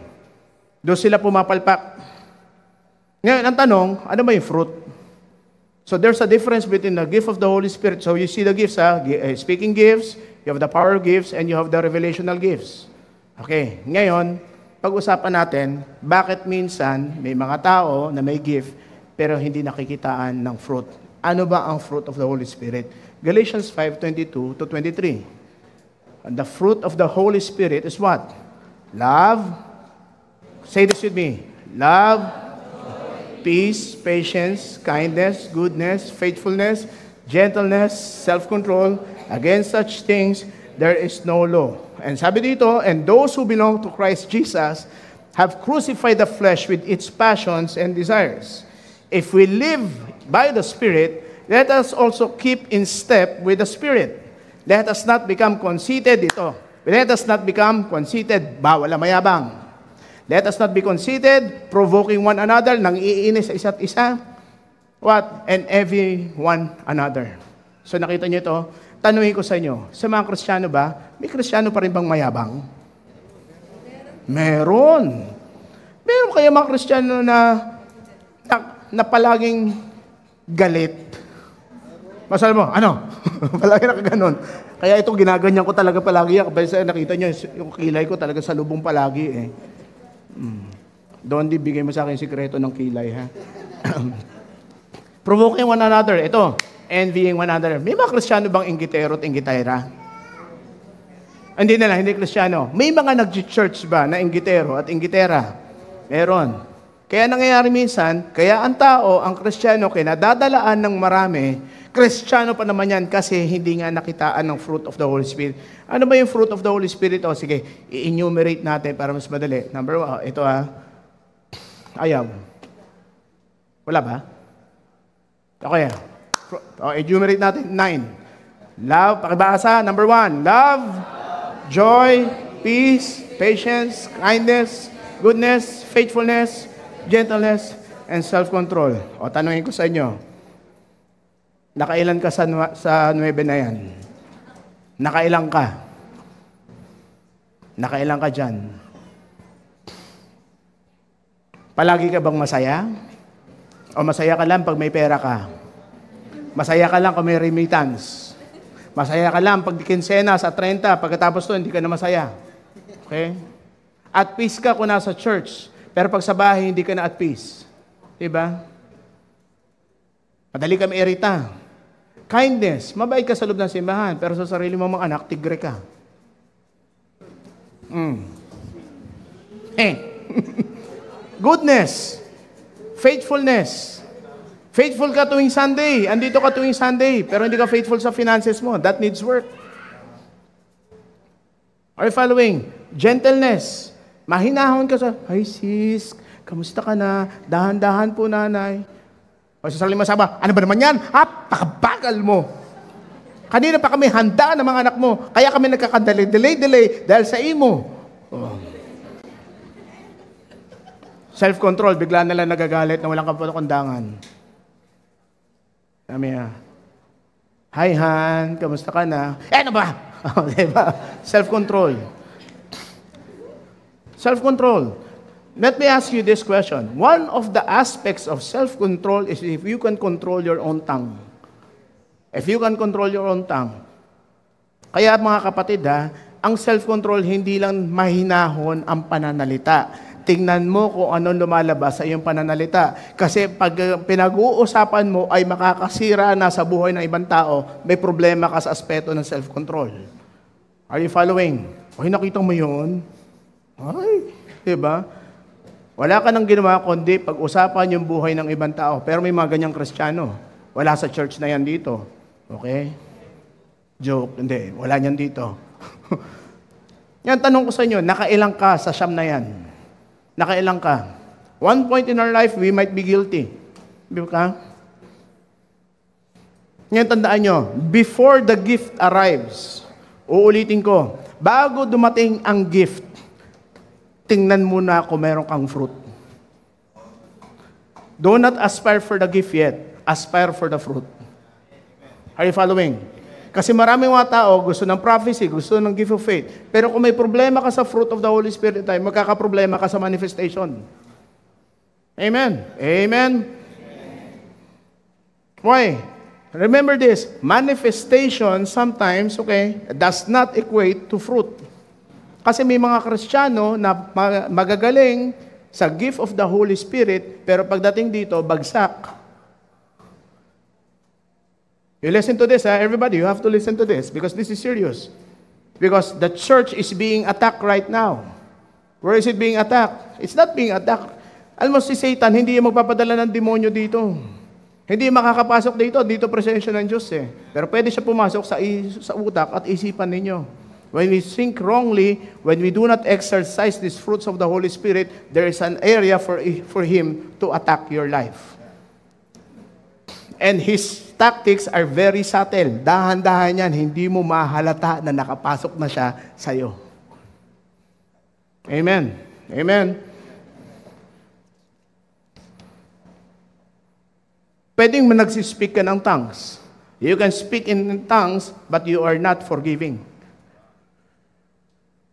Doon sila pumapalpak. Ngayon, ang tanong, ano ba yung fruit? So there's a difference between the gift of the Holy Spirit. So you see the gifts, speaking gifts, you have the power gifts, and you have the revelational gifts. Okay, ngayon, pag-usapan natin, bakit minsan may mga tao na may gift, pero hindi nakikitaan ng fruit. Ano ba ang fruit of the Holy Spirit? Galatians 5:22 to 23. And the fruit of the Holy Spirit is what? Love. Say this with me. Love, peace, patience, kindness, goodness, faithfulness, gentleness, self-control. Against such things, there is no law. And sabi dito, and those who belong to Christ Jesus have crucified the flesh with its passions and desires. If we live by the Spirit, let us also keep in step with the Spirit. Let us not become conceited. Let us not become conceited. Bawal ang mayabang. Let us not be conceited, provoking one another, nang iinis sa isa't isa. What? And every one another. So nakita niyo ito, tanungin ko sa inyo, sa mga Kristiyano ba, may Kristiyano pa rin bang mayabang? Meron. Meron kaya mga Kristiyano na palaging galit. Masal mo, ano? Palagi nakaganon. Kaya ito, ginaganyan ko talaga palagi. Kasi nakita niyo, yung kilay ko talaga sa lubong palagi eh. Doon di bigay mo sa akin sikreto ng kilay, ha? Provoking one another. Ito, envying one another. May mga Kristiyano bang inggitero at inggitera? Hindi nila, hindi Kristiyano. May mga nag-church ba na inggitero at inggitera? Meron. Kaya nangyayari minsan, kaya ang tao, ang Kristiyano, kinadadalaan ng marami, Kristiyano pa naman yan kasi hindi nga nakitaan ng fruit of the Holy Spirit. Ano ba yung fruit of the Holy Spirit? O sige, i-enumerate natin para mas madali. Number 1, ito ayaw. Wala ba? Okay. Enumerate natin, 9. Love, pakibasa, number 1. Love, joy, peace, patience, kindness, goodness, faithfulness, gentleness, and self-control. O tanungin ko sa inyo, nakailan ka sa 9 na yan? Nakailan ka? Nakailan ka dyan? Palagi ka bang masaya? O masaya ka lang pag may pera ka? Masaya ka lang kung may remittance? Masaya ka lang pag kinsena sa 30, pagkatapos to, hindi ka na masaya? Okay? At peace ka kung nasa church, pero pag sa bahay, hindi ka na at peace. Diba? Madali ka mairita. Kindness, mabait ka sa loob ng simbahan, pero sa sarili mong mga anak, tigre ka. Goodness, faithfulness. Faithful ka tuwing Sunday, andito ka tuwing Sunday, pero hindi ka faithful sa finances mo. That needs work. Are you following? Gentleness. Mahinahon ka sa, "Hi sis, kamusta ka na? Dahan-dahan po nanay." O sa sarili masama, "Ano ba naman yan? Pakabagal mo. Kanina pa kami handa ng mga anak mo, kaya kami nagkakadalay-delay dahil sa imo." Oh. Self-control, bigla na lang nagagalit na walang kapakundangan. "Hi Han, kamusta ka na?" Ano ba? Diba? Self-control. Self-control. Let me ask you this question. One of the aspects of self-control is if you can control your own tongue. If you can control your own tongue. Kaya mga kapatid, ang self-control hindi lang mahinahon ang pananalita. Tingnan mo kung anong lumalabas sa iyong pananalita. Kasi pag pinag-uusapan mo ay makakasira na sa buhay ng ibang tao, may problema ka sa aspeto ng self-control. Are you following? Ay, nakita mo yun? Ay, diba? Wala ka nang ginawa kundi pag-usapan yung buhay ng ibang tao. Pero may mga ganyang Kristiyano. Wala sa church na yan dito. Okay? Joke, hindi. Wala niyan dito. Yan, tanong ko sa inyo, nakailang ka sa siyam na yan? Nakailang ka? One point in our life, we might be guilty. Di ba? Ngayon, tandaan nyo, before the gift arrives, uulitin ko, bago dumating ang gift, tingnan muna kung meron kang fruit. Do not aspire for the gift yet. Aspire for the fruit. Are you following? Kasi maraming mga tao gusto ng prophecy, gusto ng gift of faith. Pero kung may problema ka sa fruit of the Holy Spirit tayo, magkakaproblema ka sa manifestation. Amen. Amen. Why? Remember this, manifestation sometimes, does not equate to fruit. Kasi may mga Kristiyano na magagaling sa gift of the Holy Spirit, pero pagdating dito, bagsak. You listen to this, everybody. You have to listen to this because this is serious. Because the church is being attacked right now. Where is it being attacked? It's not being attacked. Alam mo, si Satan, hindi yung magpapadala ng demonyo dito. Hindi makakapasok dito presensya ng Diyos eh. Pero pwede siya pumasok sa utak at isipan ninyo. When we think wrongly, when we do not exercise these fruits of the Holy Spirit, there is an area for him to attack your life. And his tactics are very subtle. Dahan-dahan yan, hindi mo mahalata na nakapasok na siya sa'yo. Amen. Amen. Pwedeng nagsispeak ka ng tongues. You can speak in tongues, but you are not forgiving.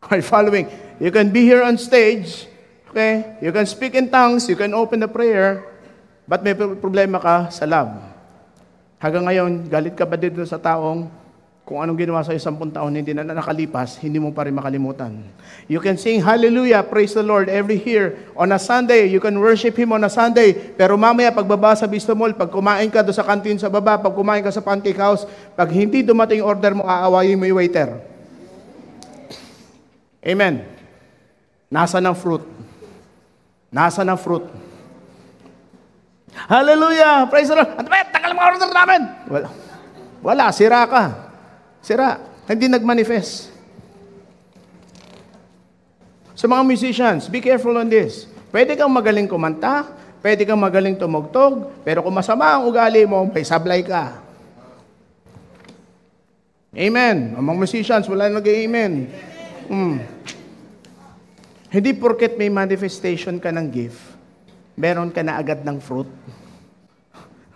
Are you following? You can be here on stage, you can speak in tongues, you can open the prayer, but may problema ka sa love. Hanggang ngayon, galit ka ba dito sa taong kung anong ginawa sa 10 taon, hindi na nakalipas, hindi mo pa rin makalimutan. You can sing hallelujah, praise the Lord every year. On a Sunday, you can worship Him on a Sunday. Pero mamaya, pagbaba sa Vista Mall, pag kumain ka doon sa canteen sa baba, pag kumain ka sa pancake house, pag hindi dumating order mo, aawayin mo yung waiter. Amen. Nasa ng fruit. Nasa ng fruit. Hallelujah! Praise the Lord! Ano ba? Tagal mga order namin! Wala. Sira ka. Sira. Hindi nag-manifest. So mga musicians, be careful on this. Pwede kang magaling kumanta, pwede kang magaling tumugtog, pero kung masama ang ugali mo, may sablay ka. Amen. Ang mga musicians, wala nag-amen. Hindi porket may manifestation ka ng gift, meron ka na agad ng fruit.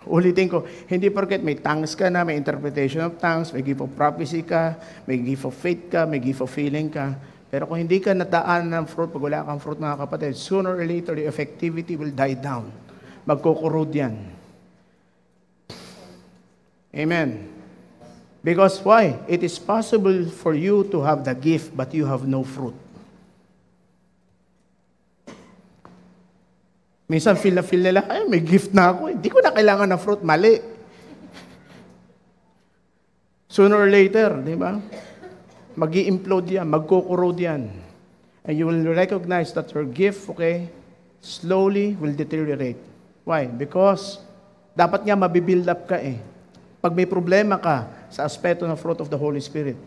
Ulitin ko, hindi porket may tongues ka na, may interpretation of tongues, may gift of prophecy ka, may gift of faith ka, may gift of feeling ka. Pero kung hindi ka nataan ng fruit, pag wala kang fruit mga kapatid, sooner or later, the effectivity will die down. Magkukurod yan. Amen. Because why? It is possible for you to have the gift, but you have no fruit. Minsan feel nila, ay may gift na ako. Hindi ko na kailangan ng fruit. Mali. Sooner or later, di ba? Mag-i-implode yan, magkukurod yan. And you will recognize that your gift, slowly will deteriorate. Why? Because dapat nga mabibuild up ka eh. Pag may problema ka sa aspeto ng fruit of the Holy Spirit.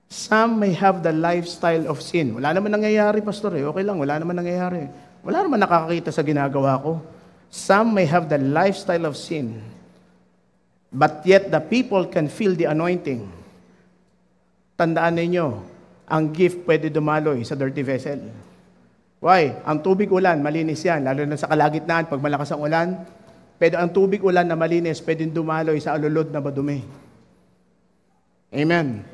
Some may have the lifestyle of sin. Wala naman nangyayari, pastor eh. Okay lang, wala naman nangyayari. Wala naman nakakakita sa ginagawa ko. Some may have the lifestyle of sin. But yet the people can feel the anointing. Tandaan ninyo, ang gift pwede dumaloy sa dirty vessel. Why? Ang tubig ulan, malinis yan. Lalo na sa kalagitnaan, pag malakas ang ulan, pero ang tubig ulan na malinis, pwede dumaloy sa alulod na madumi. Amen.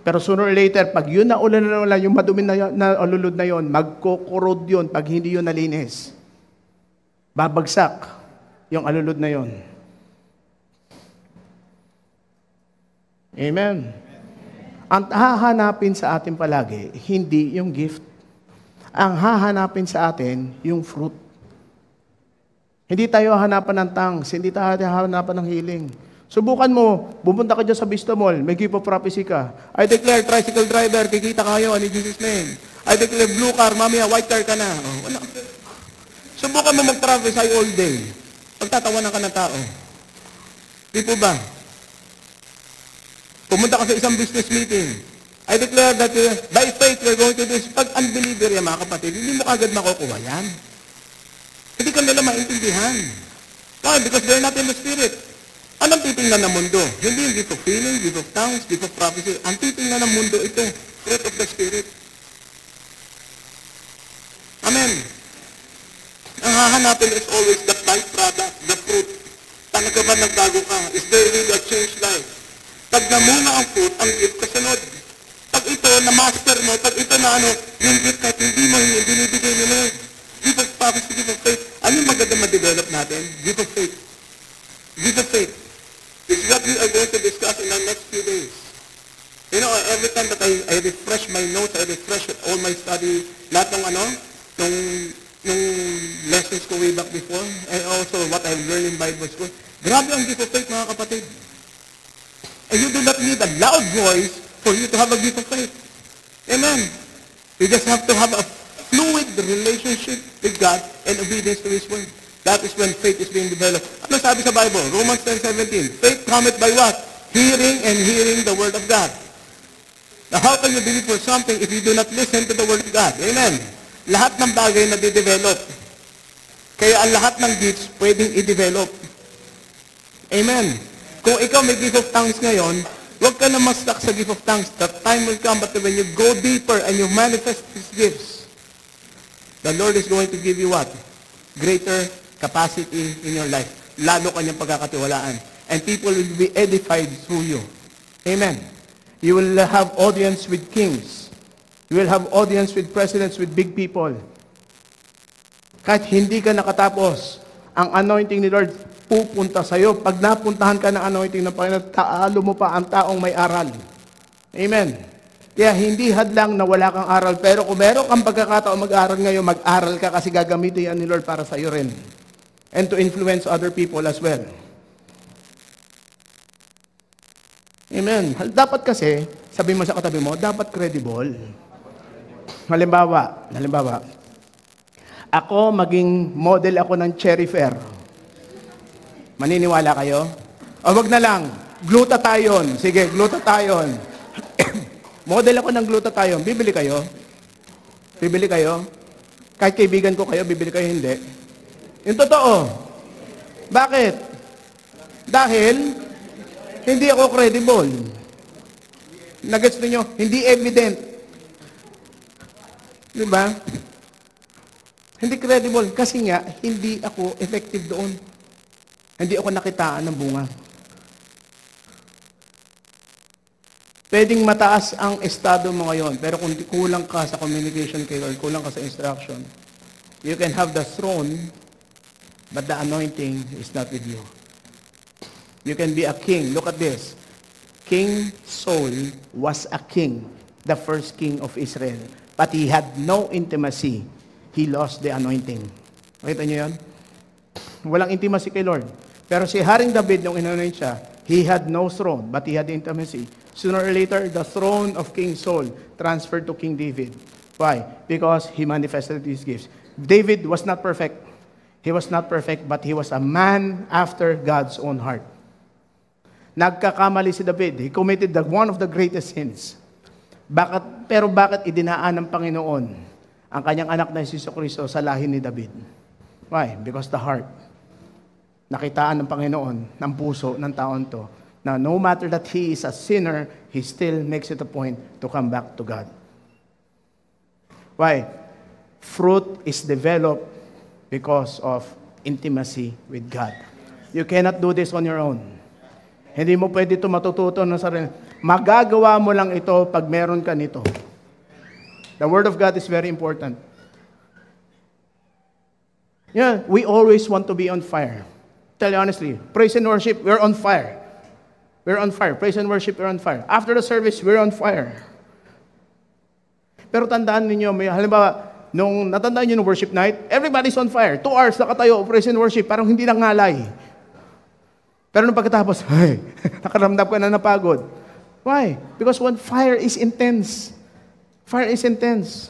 Pero sooner or later, pag yun na ulan na ulan, yung madumi na alulod na yun, magkukurod yun pag hindi yun nalinis. Babagsak yung alulod na yun. Amen. Ang hahanapin sa atin palagi, hindi yung gift. Ang hahanapin sa atin, yung fruit. Hindi tayo hahanapan ng tongues, hindi tayo hahanapan ng healing. Subukan mo, pupunta ka dyan sa Vista Mall, may gift of prophecy ka. I declare, tricycle driver, kikita kayo in Jesus' name. I declare, blue car, mamaya, white car ka na. Wala. Subukan mo mag-prophesy all day. Pagtatawanan ka ng tao. Di po ba?
Pumunta ka sa isang business meeting. I declare that by faith, we're going to do this. Pag unbeliever yan, mga kapatid, hindi mo kagad makukuha yan. Hindi ka nila maintindihan. Why? Because they're not in the Spirit. Anong titingnan ng mundo? Hindi yung gift of healing, gift of tongues, gift of prophecy. Ang titingnan ng mundo, ito, fruit of the Spirit. Amen. Ang hahanapin is always the byproduct, the fruit. Talaga ba nagbago ka? Is there really a changed life? Pag namunga ang fruit, ang gift kasunod. Pag ito, na-master mo, pag ito na yung gift kahit hindi mo, binibigay mo na, gift of prophecy, gift of faith. Ano yung maganda ma-develop natin? Gift of faith. Gift of faith. This is what we are going to discuss in the next few days. You know, every time that I refresh my notes, I refresh all my study, lahat ng yung lessons ko way back before, and also what I've learned in Bible school. Grabe ang gift of faith, mga kapatid. And you do not need a loud voice for you to have a gift of faith. Amen. You just have to have a fluid relationship with God and obedience to His word. That is when faith is being developed. Ano sabi sa Bible? Romans 10:17. Faith cometh by what? Hearing and hearing the word of God. Now, how can you believe for something if you do not listen to the word of God? Amen. Lahat ng bagay na di-develop. Kaya ang lahat ng gifts pwedeng i-develop. Amen. Kung ikaw may gift of tongues ngayon, huwag ka na ma-stuck sa gift of tongues. The time will come, but when you go deeper and you manifest these gifts, the Lord is going to give you what? Greater capacity in your life. Lalo kanyang pagkakatiwalaan. And people will be edified through you. Amen. You will have audience with kings. You will have audience with presidents, with big people. Kahit hindi ka nakatapos, ang anointing ni Lord pupunta sa'yo. Pag napuntahan ka ng anointing ng Panginoon, taalo mo pa ang taong may aral. Amen. Kaya hindi hadlang na wala kang aral. Pero kung meron kang pagkakataon mag-aral ngayon, mag-aral ka kasi gagamitin yan ni Lord para sa'yo rin. And to influence other people as well. Amen. Dapat kasi, sabi mo sa katabi mo, dapat credible. Halimbawa, ako maging model ako ng cherry fair. Maniniwala kayo? O wag na lang, glutathione. Sige, glutathione. Model ako ng glutathione. Bibili kayo? Bibili kayo? Kahit kaibigan ko kayo, bibili kayo hindi? Yung totoo. Bakit? Dahil hindi ako credible. Nagets niyo? Hindi evident. Di ba? Hindi credible. Kasi nga, hindi ako effective doon. Hindi ako nakitaan ng bunga. Pwedeng mataas ang estado mo ngayon, pero kung kulang ka sa communication kay Lord, kulang ka sa instruction, you can have the throne, but the anointing is not with you. You can be a king. Look at this. King Saul was a king, the first king of Israel. But he had no intimacy. He lost the anointing. Makita niyo yun? Walang intimacy kay Lord. Pero si Haring David, nung inanoint siya, he had no throne, but he had intimacy. Sooner or later, the throne of King Saul transferred to King David. Why? Because he manifested these gifts. David was not perfect. He was not perfect, but he was a man after God's own heart. Nagkakamali si David. He committed one of the greatest sins. Pero bakit idinaan ng Panginoon ang kanyang anak na si Jesucristo sa lahi ni David? Why? Because the heart. Nakitaan ng Panginoon, ng puso ng taon to, na no matter that he is a sinner, he still makes it a point to come back to God. Why? Fruit is developed because of intimacy with God. You cannot do this on your own. Hindi mo pwede ito matututo ng sarili. Magagawa mo lang ito pag meron ka nito. The Word of God is very important. Yeah, we always want to be on fire. Tell you honestly, praise and worship, we're on fire. We're on fire. Praise and worship, we're on fire. After the service, we're on fire. Pero tandaan ninyo, halimbawa, nung natandaan nyo ng worship night, everybody's on fire. 2 hours nakatayo, praise and worship, parang hindi nangalay. Pero nung pagkatapos, ay, nakaramdam ka na napagod. Why? Because when fire is intense, fire is intense,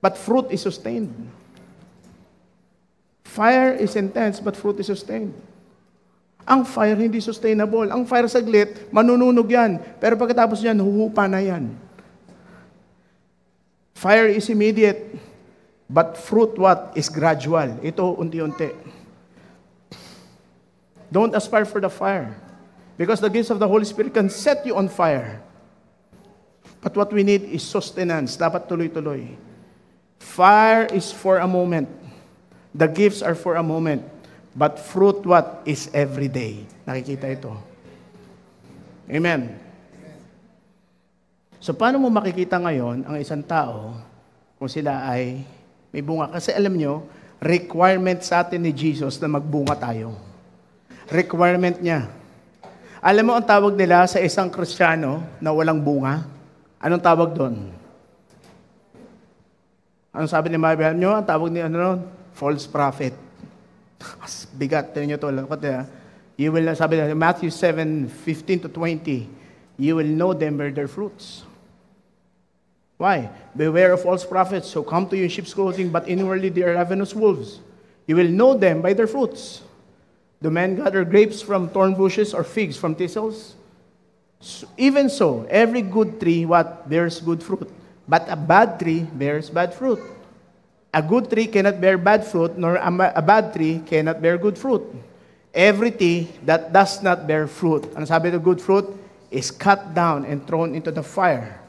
but fruit is sustained. Fire is intense, but fruit is sustained.
Ang fire hindi sustainable. Ang fire saglit, manununog yan. Pero pagkatapos yan, huhupa na yan. Fire is immediate, but fruit what? Is gradual. Ito, unti-unti. Don't aspire for the fire. Because the gifts of the Holy Spirit can set you on fire. But what we need is sustenance. Dapat tuloy-tuloy. Fire is for a moment. The gifts are for a moment. But fruit what? Is every day. Nakikita ito. Amen. So paano mo makikita ngayon ang isang tao kung sila ay may bunga? Kasi alam nyo, requirement sa atin ni Jesus na magbunga tayo. Requirement niya. Alam mo ang tawag nila sa isang Kristiyano na walang bunga? Anong tawag doon? Anong sabi ni Mabel nyo? Ang tawag ni false prophet. Bigat. Tignan nyo ito. You will, sabi na, Matthew 7:15-20, you will know them by their fruits. Why? Beware of false prophets who come to you in sheep's clothing, but inwardly they are ravenous wolves. You will know them by their fruits. Do men gather grapes from thorn bushes or figs from thistles? Even so, every good tree, what? Bears good fruit. But a bad tree bears bad fruit. A good tree cannot bear bad fruit, nor a bad tree cannot bear good fruit. Every tree that does not bear fruit, ano sabi ng good fruit, is cut down and thrown into the fire.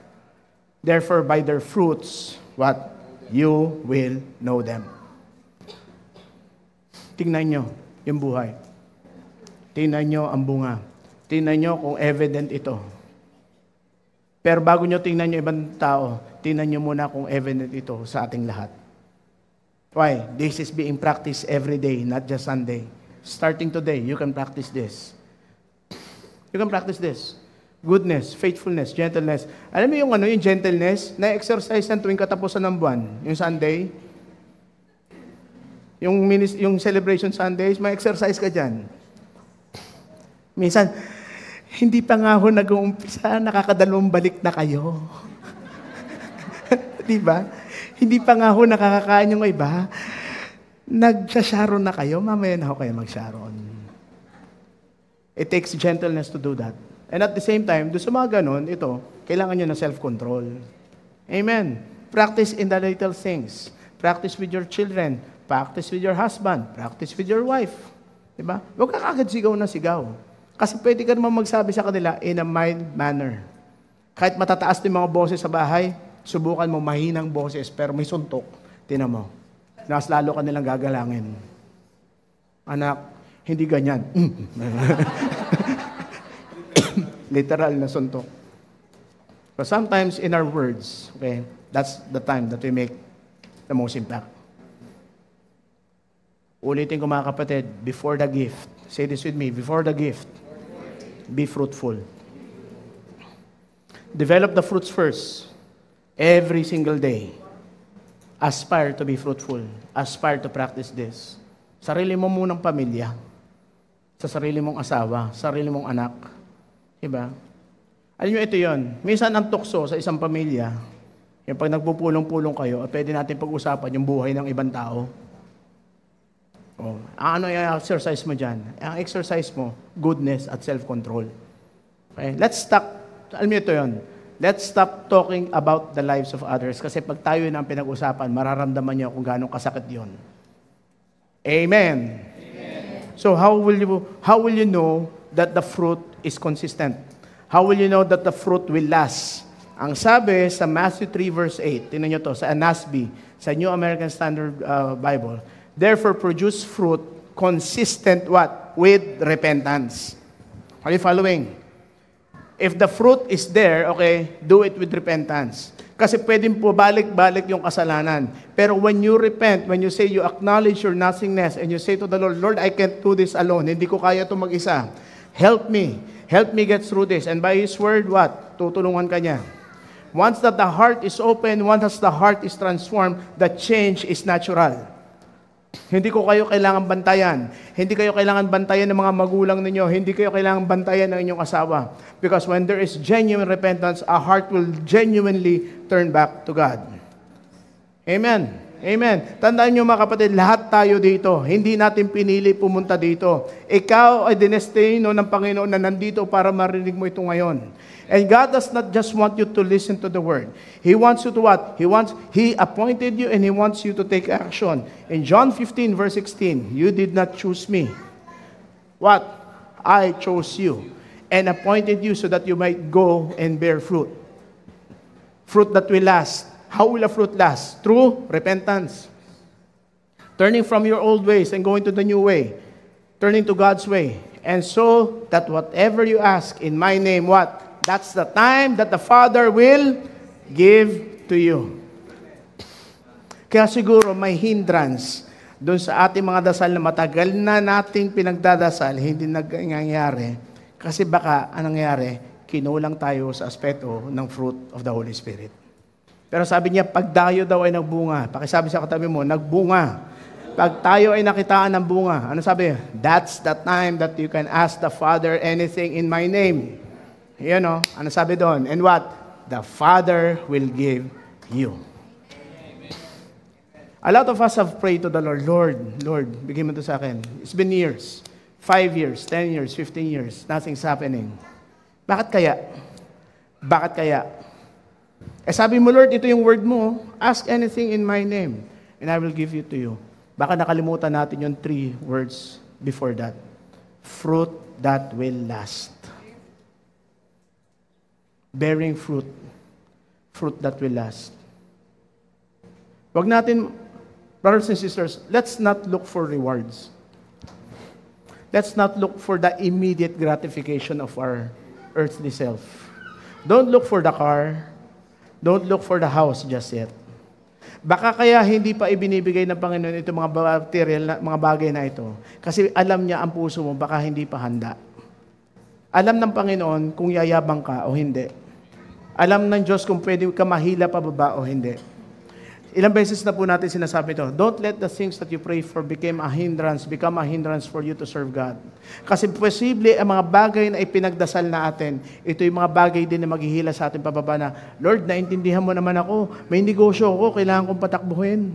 Therefore, by their fruits, what? You will know them. Tingnan nyo yung buhay. Tingnan nyo ang bunga. Tingnan nyo kung evident ito. Pero bago nyo tingnan nyo ibang tao, tingnan nyo muna kung evident ito sa ating lahat. Why? This is being practiced every day, not just Sunday. Starting today, you can practice this. You can practice this. Goodness, faithfulness, gentleness. Alam mo yung yung gentleness, na-exercise yan tuwing katapusan ng buwan. Yung Sunday, yung celebration Sundays, may exercise ka dyan. Minsan, hindi pa nga ho nag-uumpisa, nakakadalawang balik na kayo. Di ba? Hindi pa nga ho nakakakain yung iba. Nag-sharon na kayo, mamaya na ho kayo mag-sharon. It takes gentleness to do that. And at the same time, doon sa mga ganun, ito, kailangan nyo ng self-control. Amen. Practice in the little things. Practice with your children. Practice with your husband. Practice with your wife. Diba? Huwag ka kagad sigaw na sigaw. Kasi pwede ka naman magsabi sa kanila in a mild manner. Kahit matataas din mga boses sa bahay, subukan mo mahinang boses, pero may suntok. Tingnan mo. Mas lalo ka nilang gagalangin. Anak, hindi ganyan. Literal na suntok. But sometimes in our words, okay, that's the time that we make the most impact. Ulitin ko mga kapatid, before the gift, say this with me, before the gift, be fruitful. Develop the fruits first. Every single day, aspire to be fruitful. Aspire to practice this. Sarili mo munang pamilya. Sa sarili mong asawa, sarili mong anak. Diba? Alam nyo, ito yon. Minsan ang tukso sa isang pamilya, yung pag nagpupulong-pulong kayo, pwede natin pag-usapan yung buhay ng ibang tao. Ano yung exercise mo dyan? Ang exercise mo, goodness at self-control. Okay? Let's stop. Alam nyo ito yon. Let's stop talking about the lives of others kasi pag tayo na ang pinag-usapan, mararamdaman niyo kung gaano kasakit yon. Amen. Amen. So how will you know that the fruit is consistent? How will you know that the fruit will last? Ang sabi sa Matthew 3 verse 8, tingnan niyo to sa NASB, sa New American Standard Bible. Therefore produce fruit consistent what? With repentance. Are you following? If the fruit is there, okay, do it with repentance. Kasi pwedeng po balik-balik yung kasalanan. Pero when you repent, when you say you acknowledge your nothingness and you say to the Lord, Lord, I can't do this alone. Hindi ko kaya ito mag-isa. Help me. Help me get through this. And by His word, what? Tutulungan ka niya. Once that the heart is open, once the heart is transformed, the change is natural. Hindi ko kayo kailangan bantayan. Hindi kayo kailangan bantayan ng mga magulang ninyo. Hindi kayo kailangan bantayan ng inyong asawa. Because when there is genuine repentance, a heart will genuinely turn back to God. Amen. Amen. Tandaan nyo mga kapatid, lahat tayo dito. Hindi natin pinili pumunta dito. Ikaw ay dinestino ng Panginoon na nandito para marinig mo ito ngayon. And God does not just want you to listen to the word. He wants you to what? He appointed you and He wants you to take action. In John 15 verse 16, you did not choose me. What? I chose you and appointed you so that you might go and bear fruit. Fruit that will last. How will a fruit last? Through repentance. Turning from your old ways and going to the new way. Turning to God's way. And so that whatever you ask in my name, what? That's the time that the Father will give to you. Kaya siguro may hindrance doon sa ating mga dasal na matagal na nating pinagdadasal, hindi nangyayari. Kasi baka anong nangyari? Kinulang tayo sa aspeto ng fruit of the Holy Spirit. Pero sabi niya, pag tayo daw ay nagbunga, pakisabi sa katabi mo, nagbunga. Pag tayo ay nakitaan ng bunga, ano sabi? That's the time that you can ask the Father anything in my name. You know, ano sabi doon? And what? The Father will give you. A lot of us have prayed to the Lord, Lord, bigyan mo ito sa akin. It's been years, 5 years, 10 years, 15 years, nothing's happening. Bakit kaya? Bakit kaya? Eh sabi mo, Lord, ito yung word mo, ask anything in my name, and I will give you to you. Baka nakalimutan natin yung 3 words before that. Fruit that will last. Bearing fruit. Fruit that will last. Wag natin, brothers and sisters, let's not look for rewards. Let's not look for the immediate gratification of our earthly self. Don't look for the car. Don't look for the house just yet. Baka kaya hindi pa ibinibigay ng Panginoon itong mga material, mga bagay na ito. Kasi alam niya ang puso mo, baka hindi pa handa. Alam ng Panginoon kung yayabang ka o hindi. Alam ng Diyos kung pwede ka mahila pababa o hindi. Ilang beses na po natin sinasabi ito, don't let the things that you pray for become a hindrance for you to serve God. Kasi posible ang mga bagay na ipinagdasal na atin, ito yung mga bagay din na maghihila sa atin pababa na, Lord, naintindihan mo naman ako, may negosyo ako, kailangan kong patakbuhin.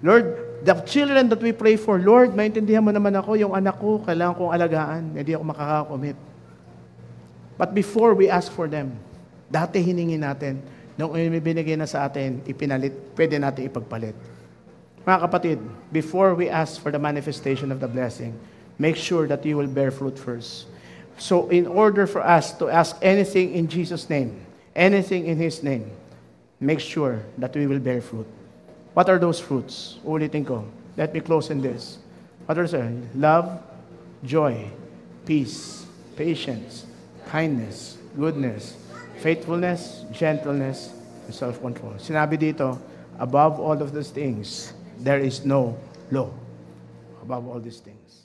Lord, the children that we pray for, Lord, maintindihan mo naman ako, yung anak ko, kailangan kong alagaan, hindi ako makakakomit. But before we ask for them, dati hiningi natin, nung binigay na sa atin, ipinalit, pwede natin ipagpalit. Mga kapatid, before we ask for the manifestation of the blessing, make sure that you will bear fruit first. So in order for us to ask anything in Jesus' name, anything in His name, make sure that we will bear fruit. What are those fruits? Ulitin ko. Let me close in this. What are they? Love, joy, peace, patience, kindness, goodness, faithfulness, gentleness, and self-control. Sinabi dito, above all of these things, there is no law. Above all these things.